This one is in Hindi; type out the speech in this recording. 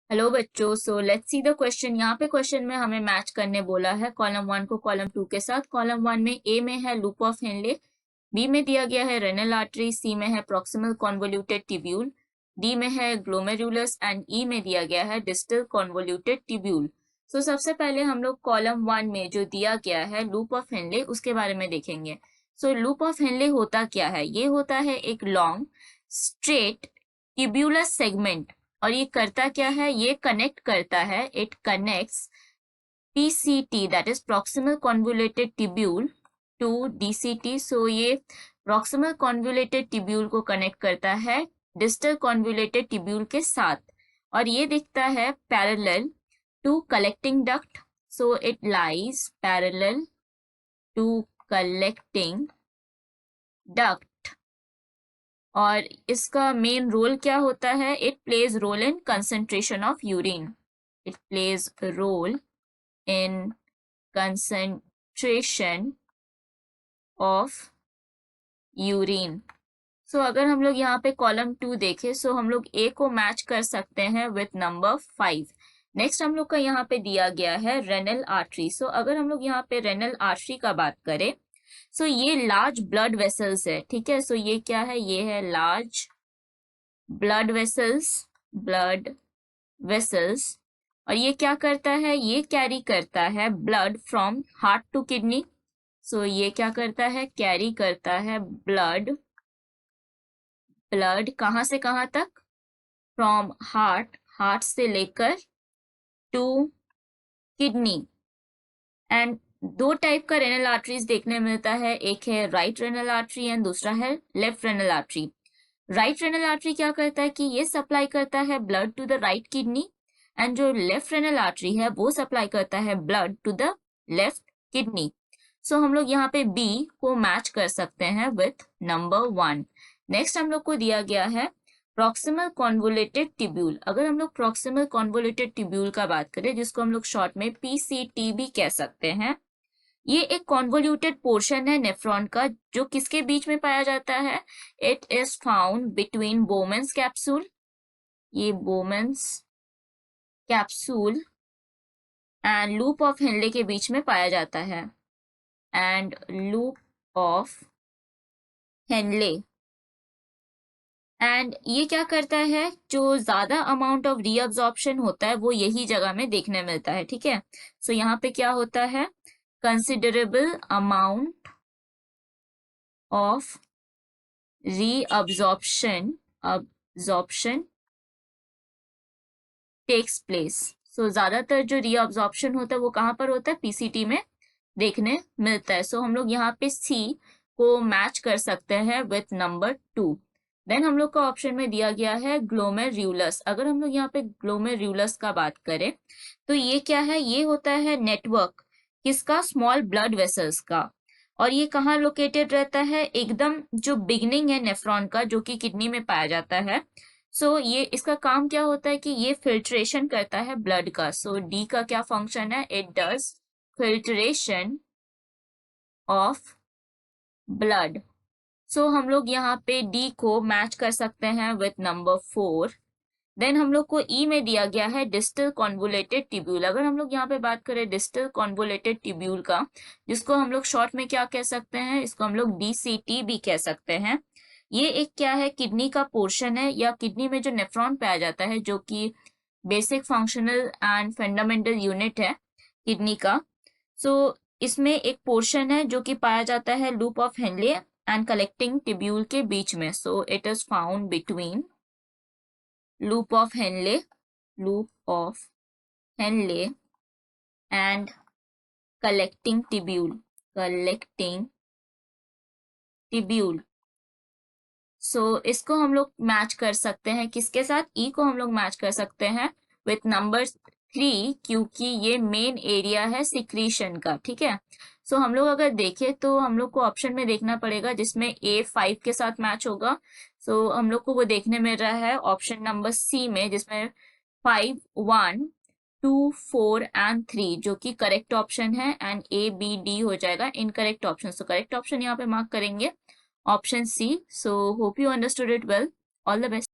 हेलो बच्चों, so let's see the question. यहाँ पे क्वेश्चन में हमें मैच करने बोला है कॉलम 1 को कॉलम 2 के साथ। कॉलम 1 में ए में है लूप ऑफ हेनले, बी में दिया गया है रेनल आर्टरी, सी में है प्रॉक्सिमल कॉन्वोल्यूटेड ट्यूब्यूल, डी में है ग्लोमेरुलस एंड ई में दिया गया है डिस्टल कॉन्वोल्यूटेड ट्यूब्यूल। सो सबसे पहले हम लोग कॉलम 1 में जो दिया गया है लूप ऑफ हेनले उसके बारे में देखेंगे। सो लूप ऑफ हेनले होता क्या है? ये होता है एक लॉन्ग स्ट्रेट ट्यूब्यूलर सेगमेंट। और ये करता क्या है? ये कनेक्ट करता है, it connects PCT that is proximal convoluted tubule to DCT। So ये प्रॉक्सिमल कॉन्वोल्यूटेड ट्यूब्यूल को कनेक्ट करता है डिस्टल कॉन्वोल्यूटेड ट्यूब्यूल के साथ, और ये दिखता है parallel to collecting duct. So it lies parallel to collecting duct. और इसका मेन रोल क्या होता है? It plays role in concentration of urine. It plays role in concentration of urine. So अगर हम लोग यहाँ पे कॉलम 2 देखें, सो हम लोग ए को मैच कर सकते हैं विथ नंबर 5। नेक्स्ट हम लोग का यहाँ पे दिया गया है रेनल आर्टरी। सो अगर हम लोग यहाँ पे रेनल आर्टरी का बात करें, सो ये लार्ज ब्लड वेसल्स है, ठीक है। सो ये क्या है? ये है लार्ज ब्लड वेसल्स। और ये क्या करता है? ये कैरी करता है blood from heart to kidney. So ये क्या करता है? कैरी करता है ब्लड कहाँ से कहाँ तक? फ्रॉम हार्ट से लेकर टू किडनी। एंड दो टाइप का रेनल आर्टरीज देखने मिलता है, एक है राइट रेनल आर्टरी एंड दूसरा है left renal artery. Right renal artery क्या करता है कि ये सप्लाई करता है blood to the right kidney, and जो लेफ्ट रेनल आर्टरी है वो सप्लाई करता है blood to the left kidney. So हम लोग यहाँ पे बी को मैच कर सकते हैं विथ नंबर 1। नेक्स्ट हम लोग को दिया गया है प्रॉक्सिमल कॉन्वोल्यूटेड ट्यूब्यूल। अगर हम लोग प्रॉक्सिमल कॉन्वोल्यूटेड ट्यूब्यूल का बात करें, जिसको हम लोग शॉर्ट में PCT भी कह सकते हैं, ये एक कॉन्वोल्यूटेड पोर्शन है नेफ्रॉन का, जो किसके बीच में पाया जाता है? It is found between Bowman's capsule, ये Bowman's capsule and loop of Henle के बीच में पाया जाता है, and loop of Henle. And ये क्या करता है? जो ज्यादा अमाउंट ऑफ रीअब्जॉर्प्शन होता है वो यही जगह में देखने मिलता है, ठीक है। सो यहाँ पे क्या होता है? Considerable amount of reabsorption takes place. So ज्यादातर जो रीअब्जॉर्प्शन होता है वो कहाँ पर होता है? PCT में देखने मिलता है। सो हम लोग यहाँ पे C को मैच कर सकते हैं विथ नंबर 2। देन हम लोग का ऑप्शन में दिया गया है ग्लोमेरुलस। अगर हम लोग यहाँ पे ग्लोमेरुलस का बात करें, तो ये क्या है? ये होता है नेटवर्क किसका? स्मॉल ब्लड वेसल्स का। और ये कहाँ लोकेटेड रहता है? एकदम जो बिगनिंग है नेफ्रॉन का, जो कि किडनी में पाया जाता है। सो ये इसका काम क्या होता है कि ये फिल्ट्रेशन करता है ब्लड का। सो डी का क्या फंक्शन है? It does filtration of blood. So हम लोग यहाँ पे डी को मैच कर सकते हैं विथ नंबर 4। देन हम लोग को ई में दिया गया है डिस्टल कॉन्वोल्यूटेड ट्यूब्यूल। अगर हम लोग यहाँ पे बात करें डिस्टल कॉन्वोल्यूटेड ट्यूब्यूल का, जिसको हम लोग शॉर्ट में क्या कह सकते हैं? इसको हम लोग DCT भी कह सकते हैं। ये एक क्या है? किडनी का पोर्शन है, या किडनी में जो नेफ्रॉन पाया जाता है, जो कि basic functional and fundamental unit है किडनी का। सो इसमें एक पोर्शन है जो कि पाया जाता है loop of Henle and collecting tubule के बीच में। So it is found between loop of Henle and collecting tubule। सो इसको हम लोग मैच कर सकते हैं किसके साथ? ई को हम लोग मैच कर सकते हैं विथ नंबर 3, क्योंकि ये मेन एरिया है सिक्रीशन का, ठीक है। सो हम लोग अगर देखें तो हम लोग को ऑप्शन में देखना पड़ेगा जिसमें A 5 के साथ मैच होगा। सो हम लोग को वो देखने मिल रहा है ऑप्शन नंबर C में, जिसमें 5, 1, 2, 4 एंड 3 जो कि करेक्ट ऑप्शन है, एंड A B D हो जाएगा incorrect option. So correct option यहाँ पे मार्क करेंगे option C। So hope you understood it well. All the best.